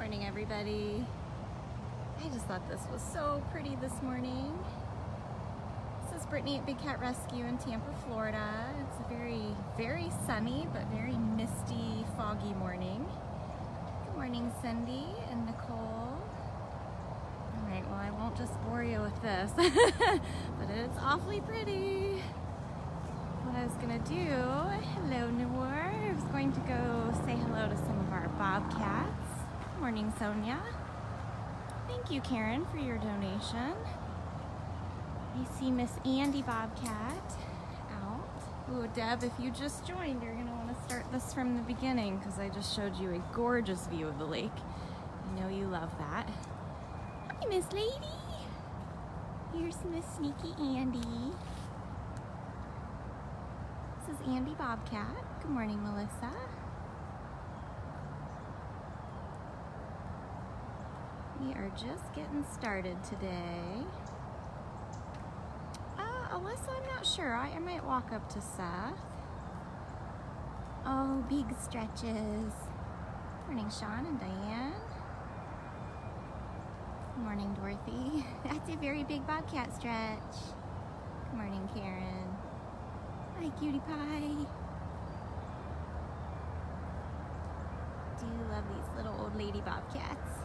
Morning, everybody. I just thought this was so pretty this morning. This is Brittany at Big Cat Rescue in Tampa, Florida. It's a very, very sunny but very misty, foggy morning. Good morning, Cindy and Nicole. All right, well, I won't just bore you with this, but it's awfully pretty. What I was gonna do, hello, Noor. I was going to go say hello to some of our Bobcats. Good morning, Sonia. Thank you, Karen, for your donation. I see Miss Andy Bobcat out. Ooh, Deb, if you just joined, you're gonna want to start this from the beginning because I just showed you a gorgeous view of the lake. I know you love that. Hi, Miss Lady. Here's Miss Sneaky Andy. This is Andy Bobcat. Good morning, Melissa. We are just getting started today. Alyssa, I'm not sure. I might walk up to Seth. Oh, big stretches. Good morning, Sean and Diane. Good morning, Dorothy. That's a very big Bobcat stretch. Good morning, Karen. Hi, cutie pie. Do love these little old lady Bobcats.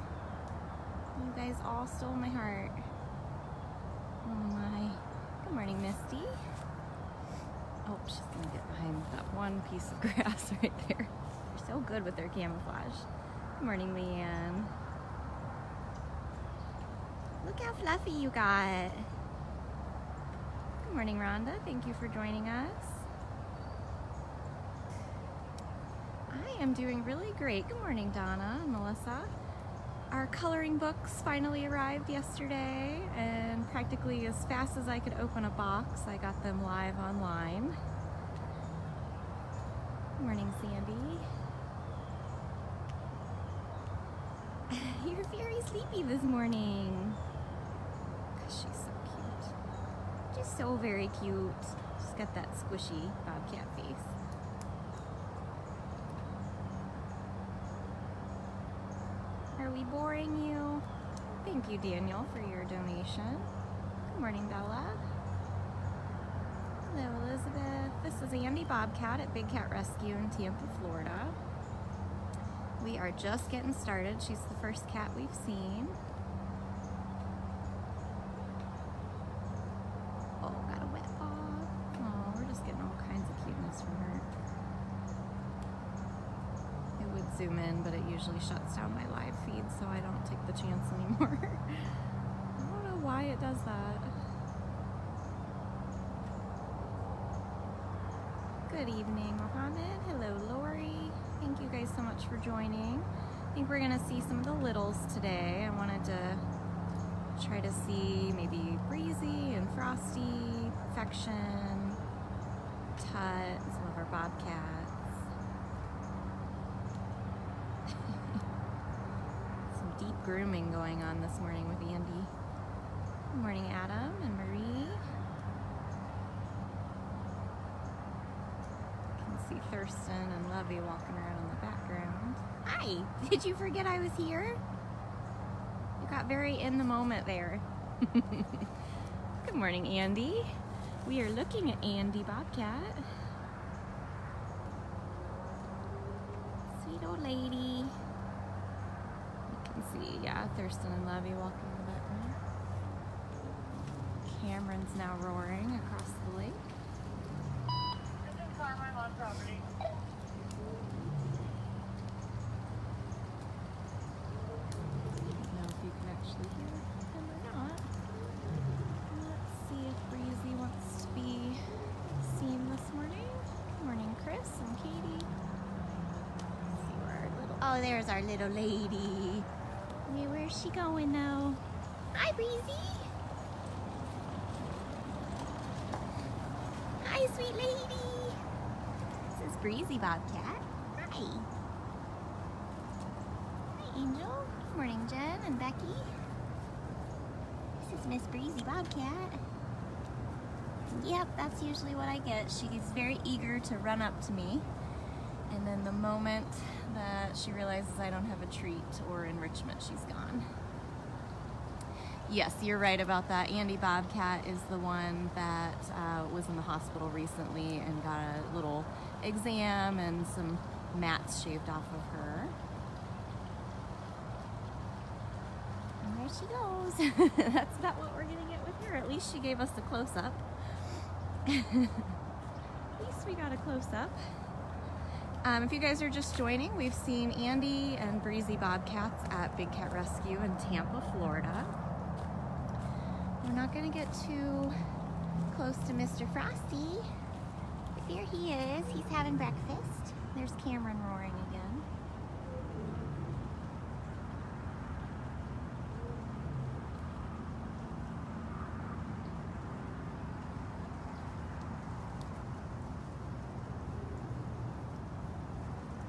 You guys all stole my heart. Oh my. Good morning, Misty. Oh, she's gonna get behind that one piece of grass right there. They're so good with their camouflage. Good morning, Leanne. Look how fluffy you got. Good morning, Rhonda. Thank you for joining us. I am doing really great. Good morning, Donna and Melissa. Our coloring books finally arrived yesterday, and practically as fast as I could open a box, I got them live online. Good morning, Sandy. You're very sleepy this morning. Gosh, she's so cute. Just so very cute. She's got that squishy Bobcat face. Are we boring you? Thank you, Daniel, for your donation. Good morning, Bella. Hello, Elizabeth. This is Andy Bobcat at Big Cat Rescue in Tampa, Florida. We are just getting started. She's the first cat we've seen. Oh, got a wet paw. Oh, we're just getting all kinds of cuteness from her. Zoom in, but it usually shuts down my live feed, so I don't take the chance anymore. I don't know why it does that. Good evening, Mohammed. Hello, Lori. Thank you guys so much for joining. I think we're gonna see some of the littles today. I wanted to try to see maybe Breezy and Frosty, Perfection, Tut, some of our Bobcats. Deep grooming going on this morning with Andy. Good morning, Adam and Marie. You can see Thurston and Lovey walking around in the background. Hi! Did you forget I was here? You got very in the moment there. Good morning, Andy. We are looking at Andy Bobcat. Sweet old lady. See, yeah, Thurston and Lovey walking in the background. Cameron's now roaring across the lake. This is Carmine on property. I don't know if you can actually hear him or not. Let's see if Breezy wants to be seen this morning. Good morning, Chris and Katie. Let's see where our little... Oh, there's our little lady. Where's she going though? Hi, Breezy. Hi, sweet lady. This is Breezy Bobcat. Hi. Hi, Angel. Good morning, Jen and Becky. This is Miss Breezy Bobcat. Yep, that's usually what I get. She's very eager to run up to me And then the moment that she realizes I don't have a treat or enrichment, she's gone. Yes, you're right about that. Andy Bobcat is the one that was in the hospital recently and got a little exam and some mats shaved off of her. And there she goes. That's about what we're gonna get with her. At least she gave us a close-up. At least we got a close-up. If you guys are just joining, we've seen Andy and Breezy Bobcats at Big Cat Rescue in Tampa, Florida. We're not gonna get too close to Mr. Frosty, but there he is. He's having breakfast. There's Cameron roaring again.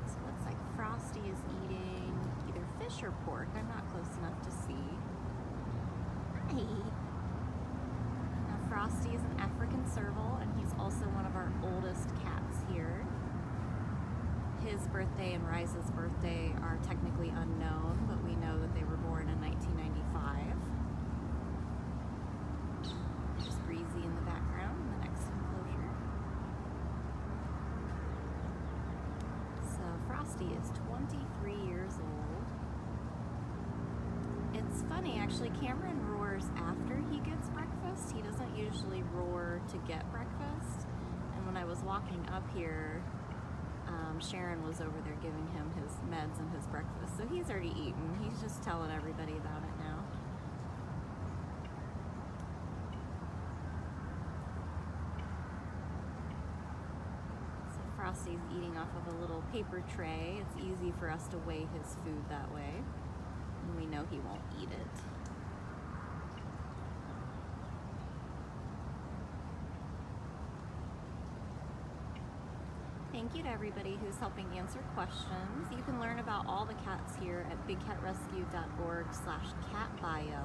So it looks like Frosty is eating either fish or pork. I'm not close enough to see. Hi. Frosty is an African serval, and he's also one of our oldest cats here. His birthday and Rise's birthday are technically unknown, but we know that they were born in 1995. There's Breezy in the background in the next enclosure. So Frosty is 23 years old. It's funny, actually, Cameron roars after he gets breakfast. He doesn't usually roar to get breakfast. And when I was walking up here, Sharon was over there giving him his meds and his breakfast. So he's already eaten. He's just telling everybody about it now. So Frosty's eating off of a little paper tray. It's easy for us to weigh his food that way. And we know he won't eat it. Thank you to everybody who's helping answer questions. You can learn about all the cats here at bigcatrescue.org/catbio.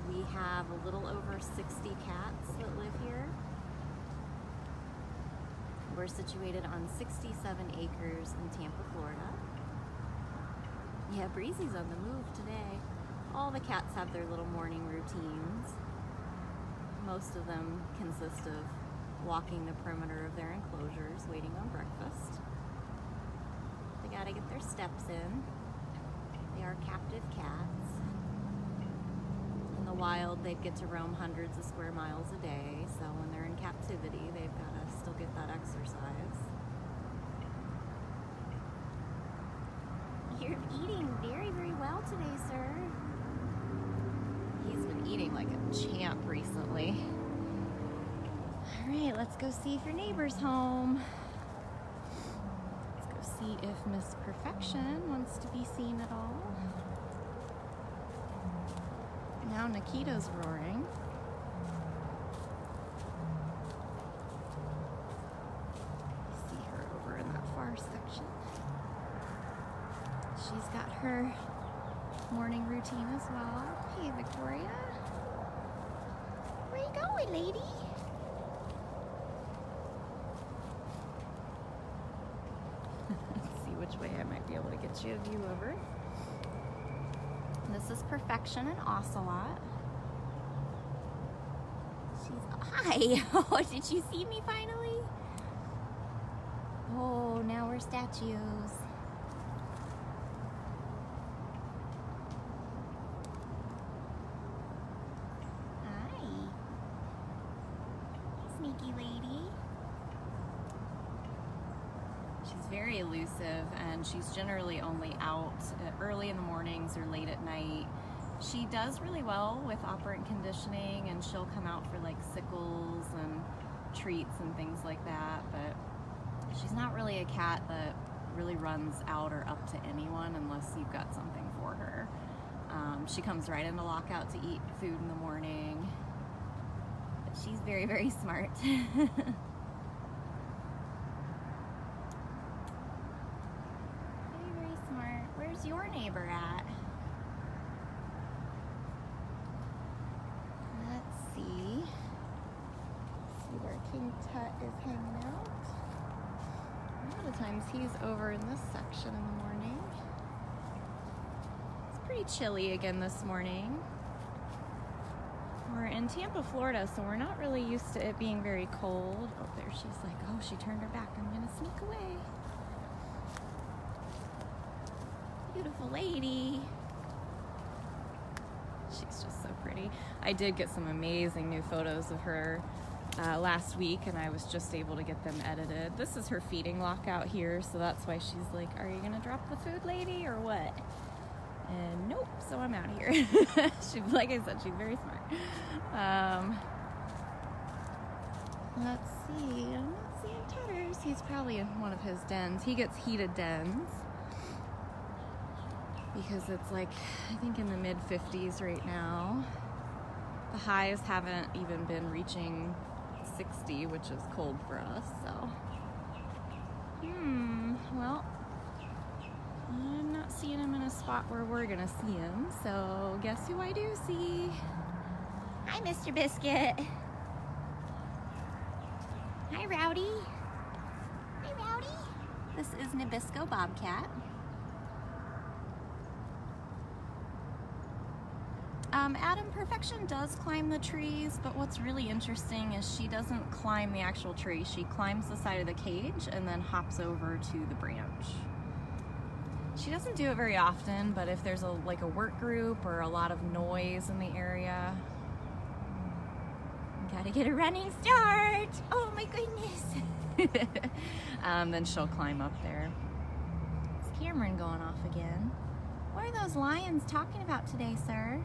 We have a little over 60 cats that live here. We're situated on 67 acres in Tampa, Florida. Yeah, Breezy's on the move today. All the cats have their little morning routines. Most of them consist of walking the perimeter of their enclosures, waiting on breakfast. They gotta get their steps in. They are captive cats. In the wild, they'd get to roam hundreds of square miles a day, so when they're in captivity, they've gotta still get that exercise. You're eating very, very well today, sir. He's been eating like a champ recently. All right, let's go see if your neighbor's home. Let's go see if Miss Perfection wants to be seen at all. Now Nikita's roaring. See her over in that far section. She's got her morning routine as well. Hey, Victoria. Where you going, lady? Let's see which way I might be able to get you a view over. This is Perfection and Ocelot. Hi! Oh, did you see me finally? Oh, now we're statues. Sneaky lady. She's very elusive, and she's generally only out early in the mornings or late at night. She does really well with operant conditioning, and she'll come out for like sickles and treats and things like that, but she's not really a cat that really runs out or up to anyone unless you've got something for her. She comes right into lockout to eat food in the morning. She's very, very smart. Very, very smart. Where's your neighbor at? Let's see. See where King Tut is hanging out. That is of times he's over in this section in the morning. It's pretty chilly again this morning. We're in Tampa, Florida, so we're not really used to it being very cold. Oh, there she's like, oh, she turned her back. I'm gonna sneak away. Beautiful lady. She's just so pretty. I did get some amazing new photos of her last week, and I was just able to get them edited. This is her feeding lock out here, so that's why she's like, are you gonna drop the food, lady, or what? And nope, so I'm out of here. She, like I said, she's very smart. Let's see, I'm not seeing Tutters. He's probably in one of his dens. He gets heated dens because it's like, I think in the mid 50s right now. The highs haven't even been reaching 60, which is cold for us, so. Well, I'm not seeing him in a spot where we're gonna see him, so guess who I do see? Hi, Mr. Biscuit. Hi, Rowdy. Hi, Rowdy. This is Nabisco Bobcat. Adam Perfection does climb the trees, but what's really interesting is she doesn't climb the actual tree. She climbs the side of the cage and then hops over to the branch. She doesn't do it very often, but if there's like a work group or a lot of noise in the area, gotta get a running start. Oh my goodness. Then she'll climb up there. It's Cameron going off again. What are those lions talking about today, sir?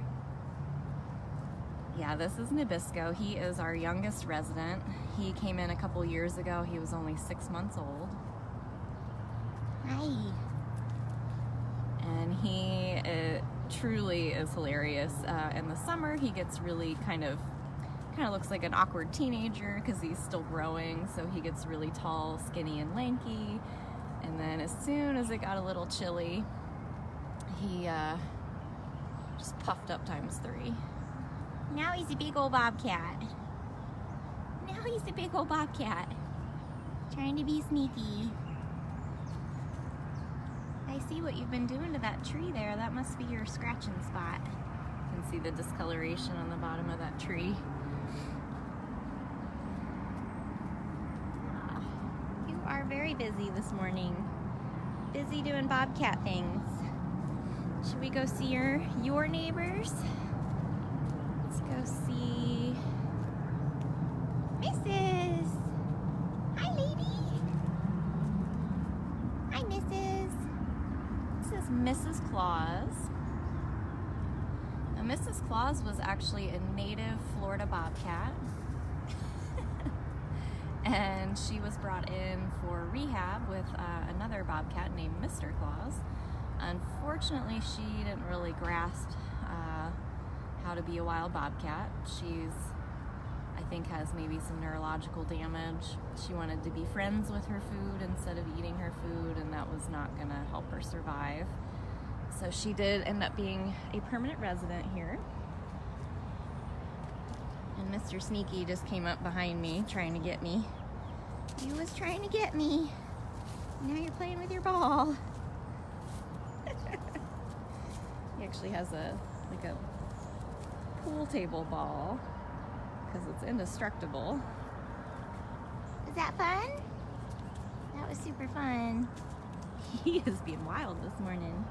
Yeah, this is Nabisco. He is our youngest resident. He came in a couple years ago. He was only 6 months old. Hi. And he truly is hilarious. In the summer, he gets really kind of looks like an awkward teenager because he's still growing. So he gets really tall, skinny, and lanky. And then as soon as it got a little chilly, he just puffed up ×3. Now he's a big old bobcat. Now he's a big old bobcat. Trying to be sneaky. I see what you've been doing to that tree there. That must be your scratching spot. You can see the discoloration on the bottom of that tree. You are very busy this morning. Busy doing bobcat things. Should we go see your neighbors? Let's go see Mrs. Hi, lady. Hi, Mrs. This is Mrs. Claus. Now, Mrs. Claus was actually a native Florida bobcat. And she was brought in for rehab with another bobcat named Mr. Claus. Unfortunately, she didn't really grasp how to be a wild bobcat. She's, I think, has maybe some neurological damage. She wanted to be friends with her food instead of eating her food, and that was not gonna help her survive. So she did end up being a permanent resident here. And Mr. Sneaky just came up behind me trying to get me. He was trying to get me. Now you're playing with your ball. He actually has a pool table ball because it's indestructible. Was that fun? That was super fun. He is being wild this morning.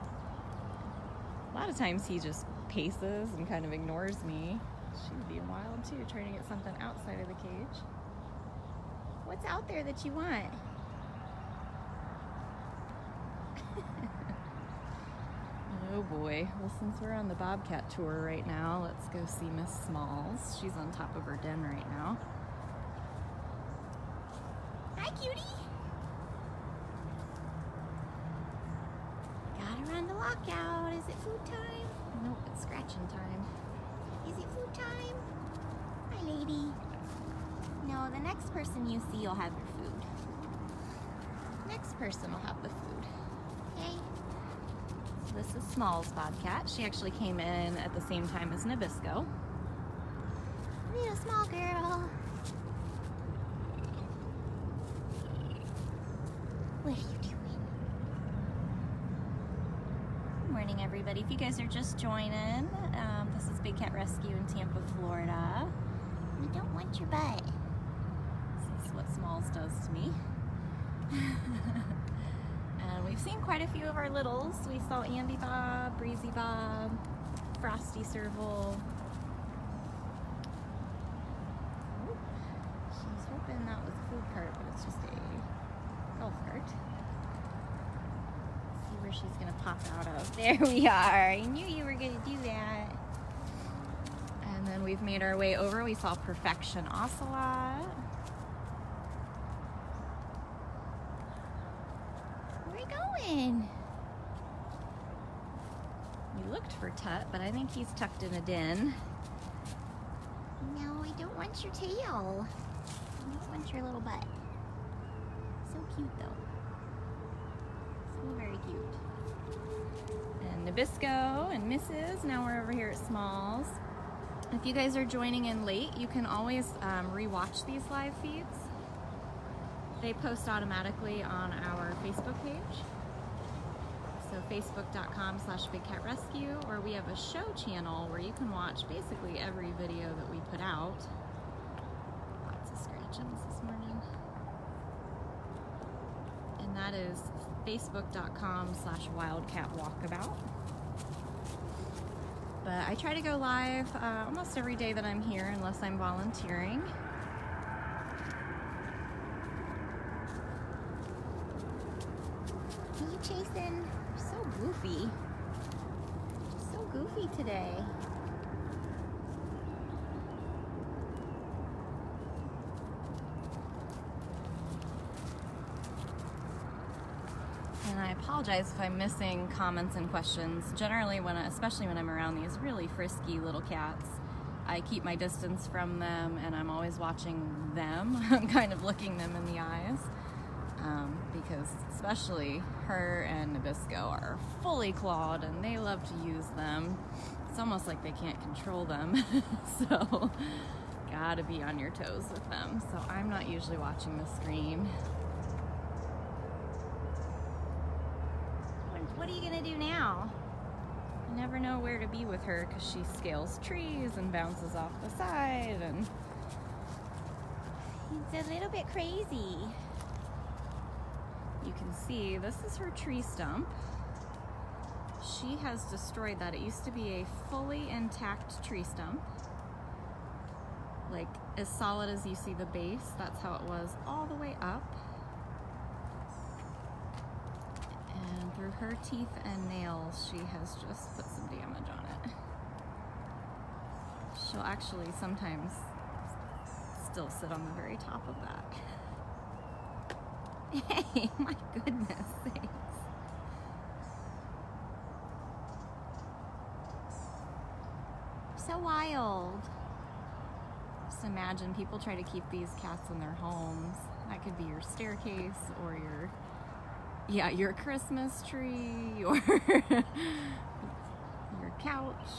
A lot of times he just paces and kind of ignores me. She's being wild too, trying to get something outside of the cage. What's out there that you want? Oh boy. Well, since we're on the Bobcat tour right now, let's go see Miss Smalls. She's on top of her den right now. Hi, cutie. Gotta run the lockout. Is it food time? Nope, it's scratching time. Is it food time? Hi, lady. No, the next person you see will have your food. Next person will have the food. Okay? So this is Smalls Bobcat. She actually came in at the same time as Nabisco. Little small girl. What are you doing? Good morning, everybody. If you guys are just joining, this is Big Cat Rescue in Tampa, Florida. We don't want your butt. This is what Smalls does to me. And we've seen quite a few of our littles. We saw Andy Bob, Breezy Bob, Frosty Serval. She's hoping that was a food cart, but it's just a golf cart. Let's see where she's gonna pop out of. There we are. I knew you were gonna do that. And then we've made our way over. We saw Perfection Ocelot. Where are we going? We looked for Tut, but I think he's tucked in a den. No, I don't want your tail. I just want your little butt. So cute though. So very cute. And Nabisco and Mrs. Now we're over here at Smalls. If you guys are joining in late, you can always re-watch these live feeds. They post automatically on our Facebook page. So facebook.com/BigCatRescue, or we have a show channel where you can watch basically every video that we put out. Lots of scratchings this morning. And that is facebook.com/WildcatWalkabout. But I try to go live almost every day that I'm here unless I'm volunteering. Are you chasing? You're so goofy. So goofy today. And I apologize if I'm missing comments and questions. Generally, especially when I'm around these really frisky little cats, I keep my distance from them and I'm always watching them. I'm kind of looking them in the eyes. Because especially her and Nabisco are fully clawed and they love to use them. It's almost like they can't control them. So, gotta be on your toes with them. So I'm not usually watching the screen. What are you gonna do now? You never know where to be with her because she scales trees and bounces off the side, and it's a little bit crazy. You can see this is her tree stump. She has destroyed that. It used to be a fully intact tree stump, like as solid as you see the base. That's how it was all the way up. Through her teeth and nails, she has just put some damage on it. She'll actually sometimes still sit on the very top of that. Hey, my goodness sakes. So wild. Just imagine people try to keep these cats in their homes. That could be your staircase or your Christmas tree or your couch.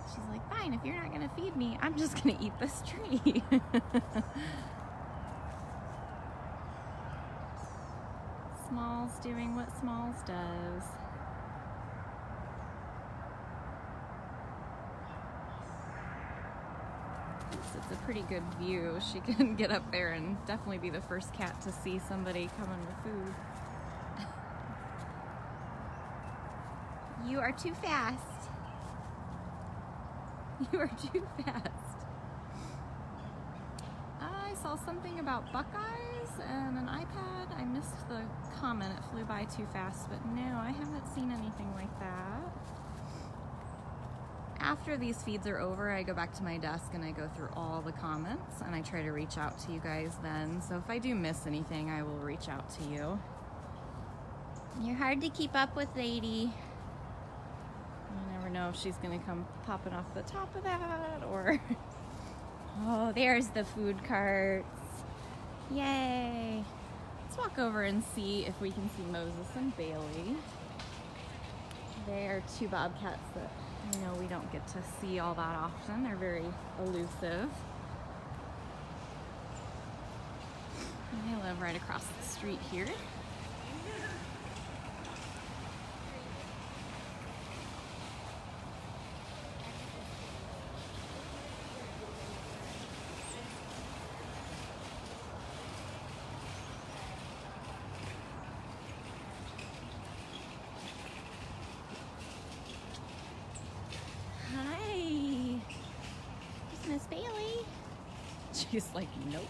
She's like, fine, if you're not gonna feed me, I'm just gonna eat this tree. Smalls doing what Smalls does. It's a pretty good view. She can get up there and definitely be the first cat to see somebody coming with food. You are too fast. You are too fast. I saw something about Buckeyes and an iPad. I missed the comment. It flew by too fast, but no, I haven't seen anything like that. After these feeds are over, I go back to my desk and I go through all the comments and I try to reach out to you guys then. So if I do miss anything, I will reach out to you. You're hard to keep up with, lady. You never know if she's gonna come popping off the top of that or... Oh, there's the food carts. Yay. Let's walk over and see if we can see Moses and Bailey. They are two bobcats that we don't get to see all that often. They're very elusive. I live right across the street here. Hi, it's Miss Bailey. She's like, nope.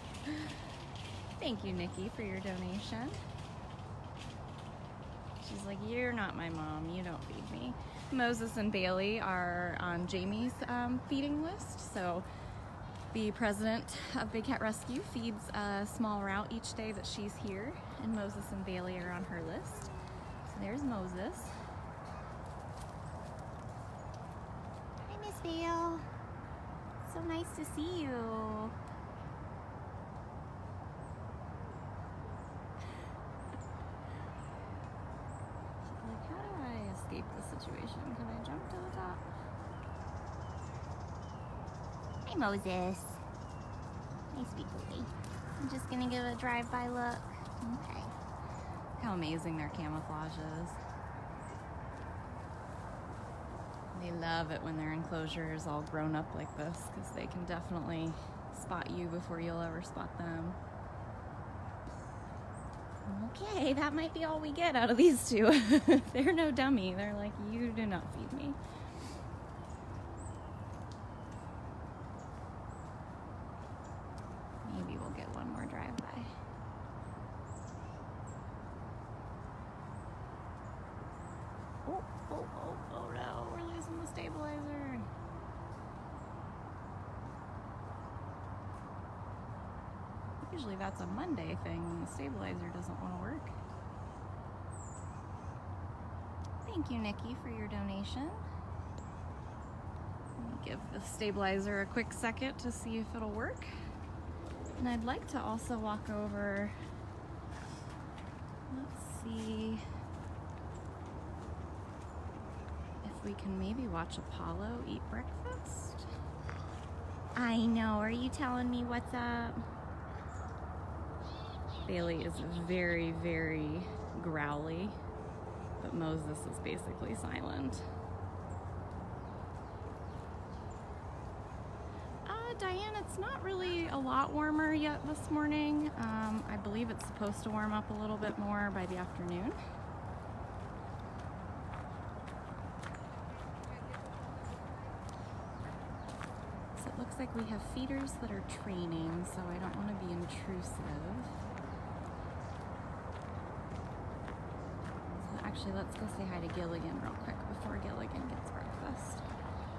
Thank you, Nikki, for your donation. She's like, you're not my mom. You don't feed me. Moses and Bailey are on Jamie's feeding list. So the president of Big Cat Rescue feeds a small route each day that she's here. And Moses and Bailey are on her list. So there's Moses. Hi, Miss Bale. So nice to see you. Escape the situation. Can I jump to the top? Hi, Moses. Nice big boy. I'm just gonna give a drive-by look. Okay. Look how amazing their camouflage is. They love it when their enclosure is all grown up like this because they can definitely spot you before you'll ever spot them. Okay, that might be all we get out of these two. They're no dummy. They're like, you do not feed me. Maybe we'll get one more drive-by. Oh no, we're losing the stabilizer. Usually that's a Monday thing when the stabilizer doesn't want to work. Thank you, Nikki, for your donation. Let me give the stabilizer a quick second to see if it'll work. And I'd like to also walk over, let's see if we can maybe watch Apollo eat breakfast. I know, are you telling me what's up? Bailey is very, very growly, but Moses is basically silent. Diane, it's not really a lot warmer yet this morning. I believe it's supposed to warm up a little bit more by the afternoon. So it looks like we have feeders that are training, so I don't want to be intrusive. Actually, let's go say hi to Gilligan real quick before Gilligan gets breakfast.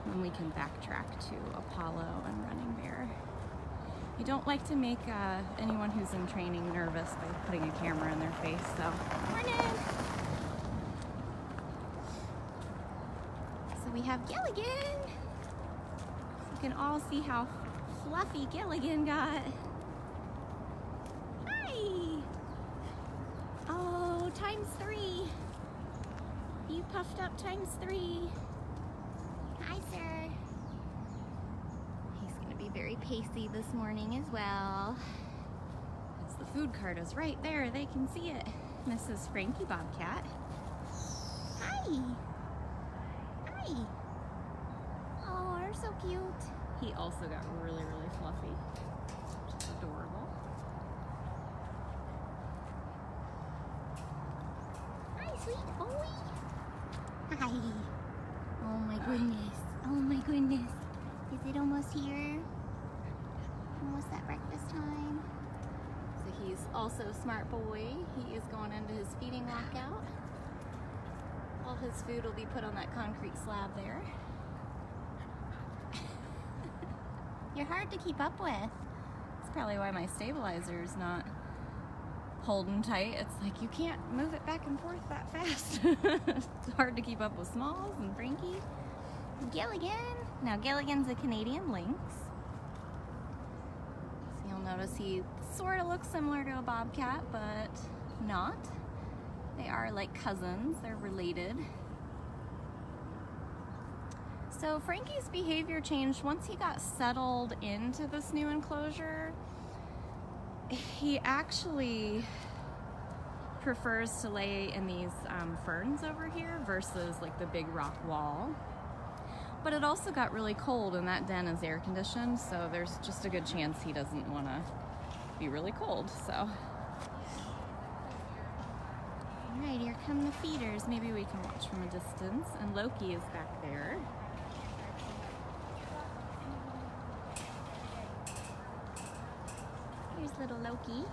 Then we can backtrack to Apollo and Running Bear. You don't like to make anyone who's in training nervous by putting a camera in their face, so. Morning! So we have Gilligan! You can all see how fluffy Gilligan got. Hi! Oh, ×3. You puffed up ×3. Hi, sir. He's gonna be very pacey this morning as well. Because the food cart is right there, they can see it. Mrs. Frankie Bobcat. Hi. Hi. Oh, you're so cute. He also got really, really fluffy, which is adorable. Hi, sweet boy. Hi. Oh my goodness. Oh my goodness. Is it almost here? Almost at breakfast time. So he's also a smart boy. He is going into his feeding lockout. All his food will be put on that concrete slab there. You're hard to keep up with. That's probably why my stabilizer is not holding tight. It's like you can't move it back and forth that fast. It's hard to keep up with Smalls and Frankie. Gilligan. Now Gilligan's a Canadian Lynx. So you'll notice he sort of looks similar to a Bobcat, but not. They are like cousins. They're related. So Frankie's behavior changed once he got settled into this new enclosure. he actually prefers to lay in these ferns over here versus like the big rock wall. But it also got really cold and that den is air conditioned, so there's just a good chance he doesn't want to be really cold. So, all right, here come the feeders. Maybe we can watch from a distance. And Loki is back there. Here's little Loki.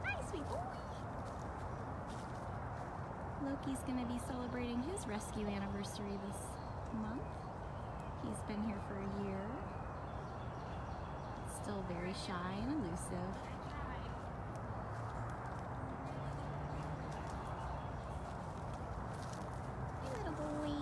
Hi, sweet boy. Loki's gonna be celebrating his rescue anniversary this month. He's been here for a year. Still very shy and elusive. Hey, little boy.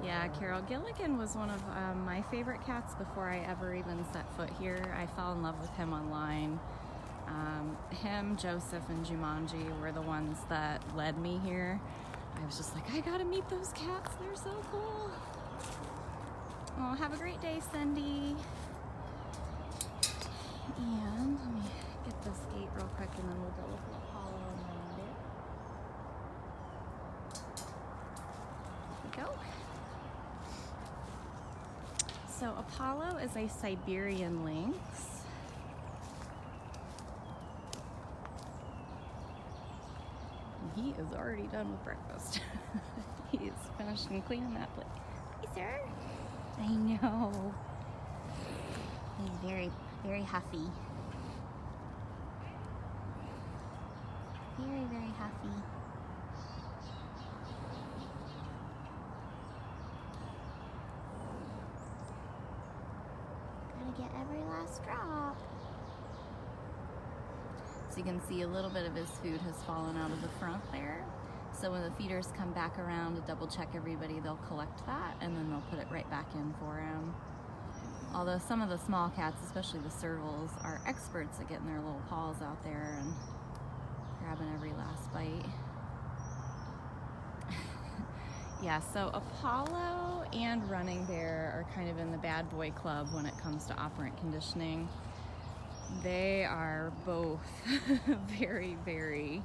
Yeah, Carol, Gilligan was one of my favorite cats before I ever even set foot here. I fell in love with him online. Him, Joseph, and Jumanji were the ones that led me here. I was just like, I gotta meet those cats. They're so cool. Well, have a great day, Cindy. And let me get this gate real quick and then we'll go with Apollo and Reindeer. There we go. So Apollo is a Siberian lynx. He is already done with breakfast. He's finished and cleaning that plate. Hey, sir. I know. He's very, very huffy. Very, very huffy. Get every last drop. So you can see a little bit of his food has fallen out of the front there. So when the feeders come back around to double check everybody, they'll collect that and then they'll put it right back in for him. Although some of the small cats, especially the servals, are experts at getting their little paws out there and grabbing every last bite. Yeah, so Apollo and Running Bear are kind of in the bad boy club when it comes to operant conditioning. They are both very, very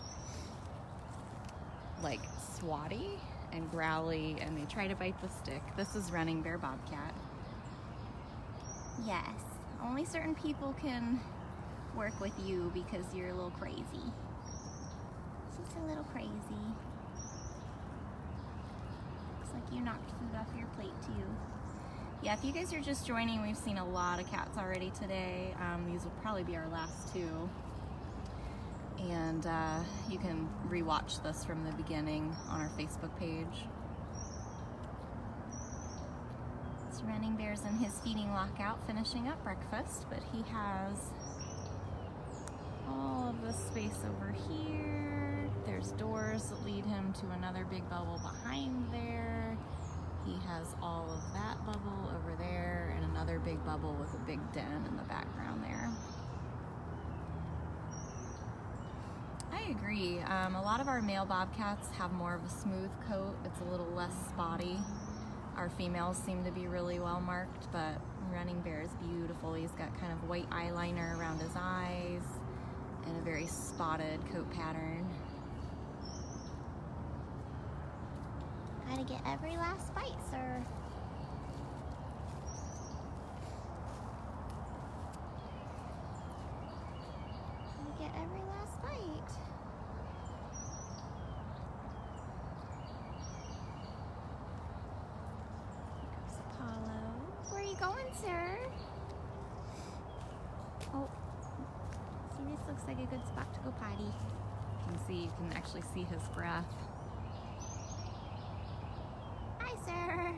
like swatty and growly, and they try to bite the stick. This is Running Bear Bobcat. Yes, only certain people can work with you because you're a little crazy. She's a little crazy. Like you knocked food off your plate too. Yeah, if you guys are just joining, we've seen a lot of cats already today. These will probably be our last two. And you can rewatch this from the beginning on our Facebook page. It's Running Bear's in his feeding lockout, finishing up breakfast, but he has all of this space over here. There's doors that lead him to another big bubble behind there. He has all of that bubble over there and another big bubble with a big den in the background there. I agree. A lot of our male bobcats have more of a smooth coat. It's a little less spotty. Our females seem to be really well marked, but Running Bear is beautiful. He's got kind of white eyeliner around his eyes and a very spotted coat pattern. Gotta get every last bite, sir. Gotta get every last bite. Here goes Apollo. Where are you going, sir? Oh, see, this looks like a good spot to go potty. You can see, you can actually see his breath. Sir.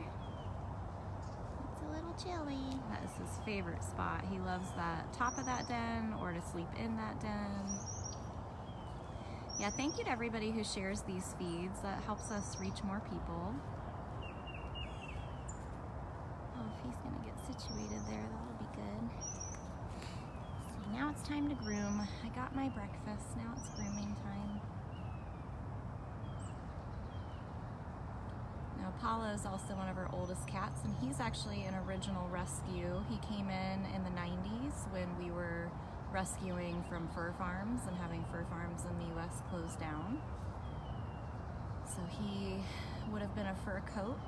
It's a little chilly. That is his favorite spot. He loves that top of that den or to sleep in that den. Yeah, thank you to everybody who shares these feeds. That helps us reach more people. it's time to groom. I got my breakfast, now it's grooming time. Now Paula is also one of our oldest cats, and he's actually an original rescue. He came in the 90s when we were rescuing from fur farms and having fur farms in the US closed down. So he would have been a fur coat,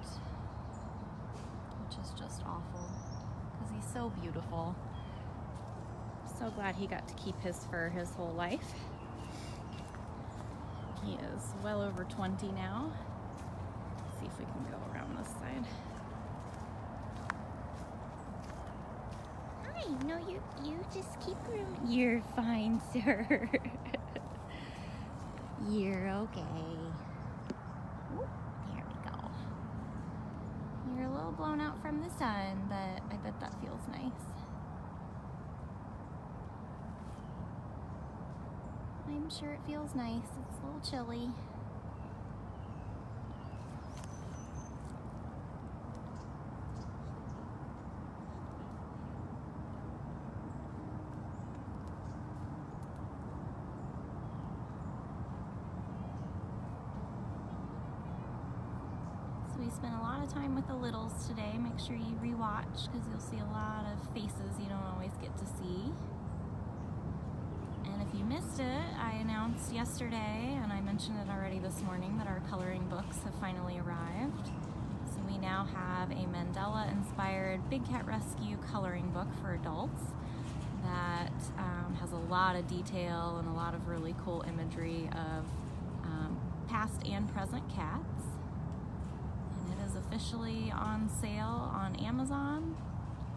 which is just awful because he's so beautiful. So glad he got to keep his fur his whole life. He is well over 20 now. Let's see if we can go around this side. Hi, no, you just keep grooming. You're fine, sir. You're okay. Ooh, there we go. You're a little blown out from the sun, but I bet that feels nice. I'm sure it feels nice. It's a little chilly. So we spent a lot of time with the littles today. Make sure you rewatch because you'll see a lot of faces you don't always get to see. And if you missed it, I announced yesterday, and I mentioned it already this morning, that our coloring books have finally arrived. So we now have a Mandela-inspired Big Cat Rescue coloring book for adults that has a lot of detail and a lot of really cool imagery of past and present cats. And it is officially on sale on Amazon,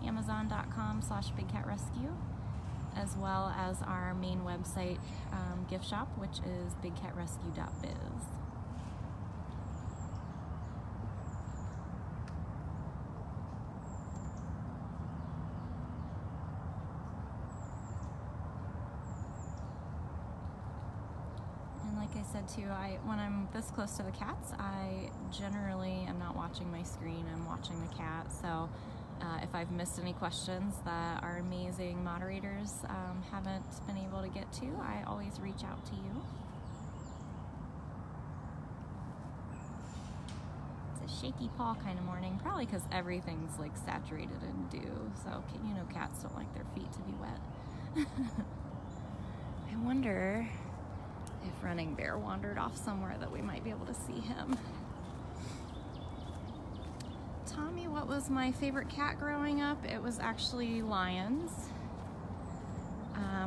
amazon.com/bigcatrescue. as well as our main website gift shop, which is bigcatrescue.biz. And like I said too, when I'm this close to the cats, I generally am not watching my screen, I'm watching the cat. So if I've missed any questions that our amazing moderators haven't been able to get to, I always reach out to you. It's a shaky paw kind of morning, probably because everything's like saturated in dew. So, you know, cats don't like their feet to be wet. I wonder if Running Bear wandered off somewhere that we might be able to see him. Tommy, what was my favorite cat growing up? It was actually lions.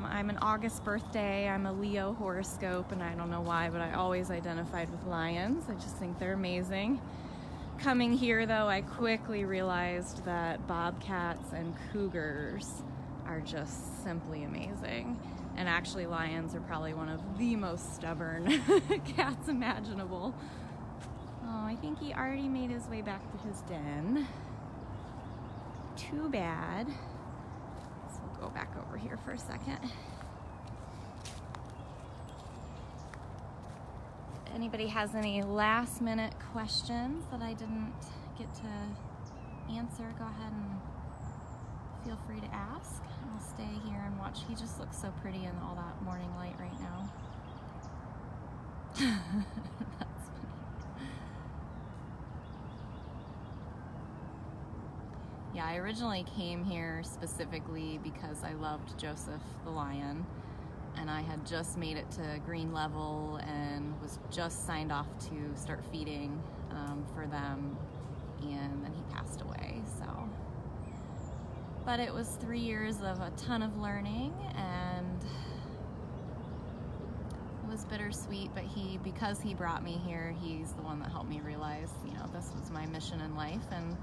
I'm an August birthday, I'm a Leo horoscope, and I don't know why, but I always identified with lions. I just think they're amazing. Coming here though, I quickly realized that Bobcats and Cougars are just simply amazing. And actually lions are probably one of the most stubborn cats imaginable. Oh, I think he already made his way back to his den. Too bad. So we'll go back over here for a second. If anybody has any last minute questions that I didn't get to answer, go ahead and feel free to ask. I'll stay here and watch. He just looks so pretty in all that morning light right now. That's funny. Yeah, I originally came here specifically because I loved Joseph the lion, and I had just made it to green level and was just signed off to start feeding for them, and then he passed away. So, but it was 3 years of a ton of learning, and it was bittersweet, but because he brought me here, he's the one that helped me realize, you know, this was my mission in life. And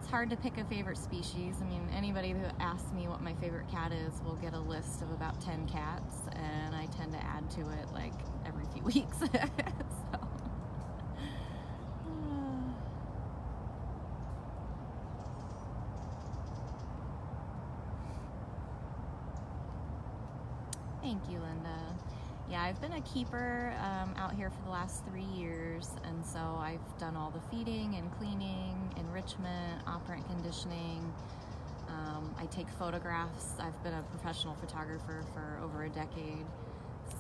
it's hard to pick a favorite species. I mean, anybody who asks me what my favorite cat is will get a list of about 10 cats, and I tend to add to it like every few weeks. So. Thank you, Linda. Yeah, I've been a keeper out here for the last 3 years, and so I've done all the feeding and cleaning, enrichment, operant conditioning, I take photographs. I've been a professional photographer for over a decade,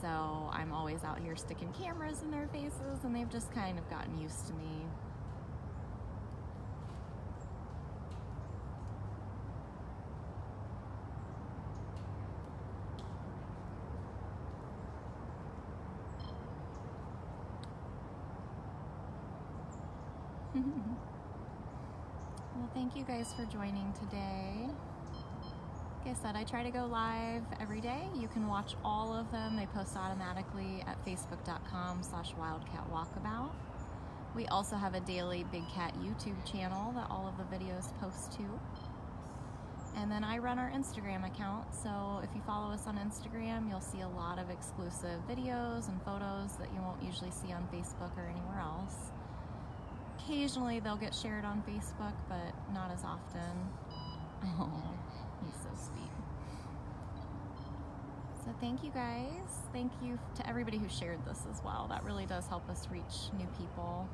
so I'm always out here sticking cameras in their faces, and they've just kind of gotten used to me. Well, thank you guys for joining today. Like I said, I try to go live every day. You can watch all of them. They post automatically at facebook.com/wildcatwalkabout. We also have a daily Big Cat YouTube channel that all of the videos post to. And then I run our Instagram account, so if you follow us on Instagram, you'll see a lot of exclusive videos and photos that you won't usually see on Facebook or anywhere else. Occasionally they'll get shared on Facebook, but not as often. Oh, he's so sweet. So thank you guys. Thank you to everybody who shared this as well. That really does help us reach new people.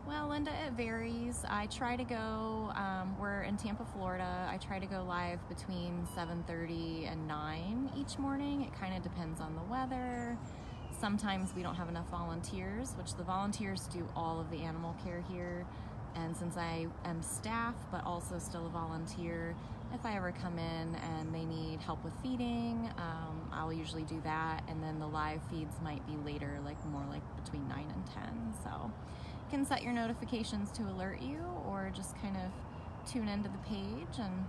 Well, Linda, it varies. I try to go, we're in Tampa, Florida. I try to go live between 7:30 and 9 each morning. It kind of depends on the weather. Sometimes we don't have enough volunteers, which the volunteers do all of the animal care here. And since I am staff, but also still a volunteer, if I ever come in and they need help with feeding, I'll usually do that. And then the live feeds might be later, like more like between 9 and 10. So you can set your notifications to alert you, or just kind of tune into the page and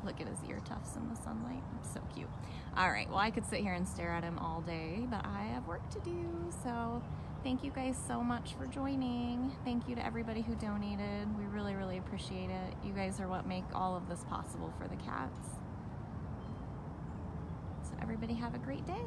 look at his ear tufts in the sunlight. So cute. All right, well, I could sit here and stare at him all day, but I have work to do. So thank you guys so much for joining. Thank you to everybody who donated. We really, really appreciate it. You guys are what make all of this possible for the cats. So everybody have a great day.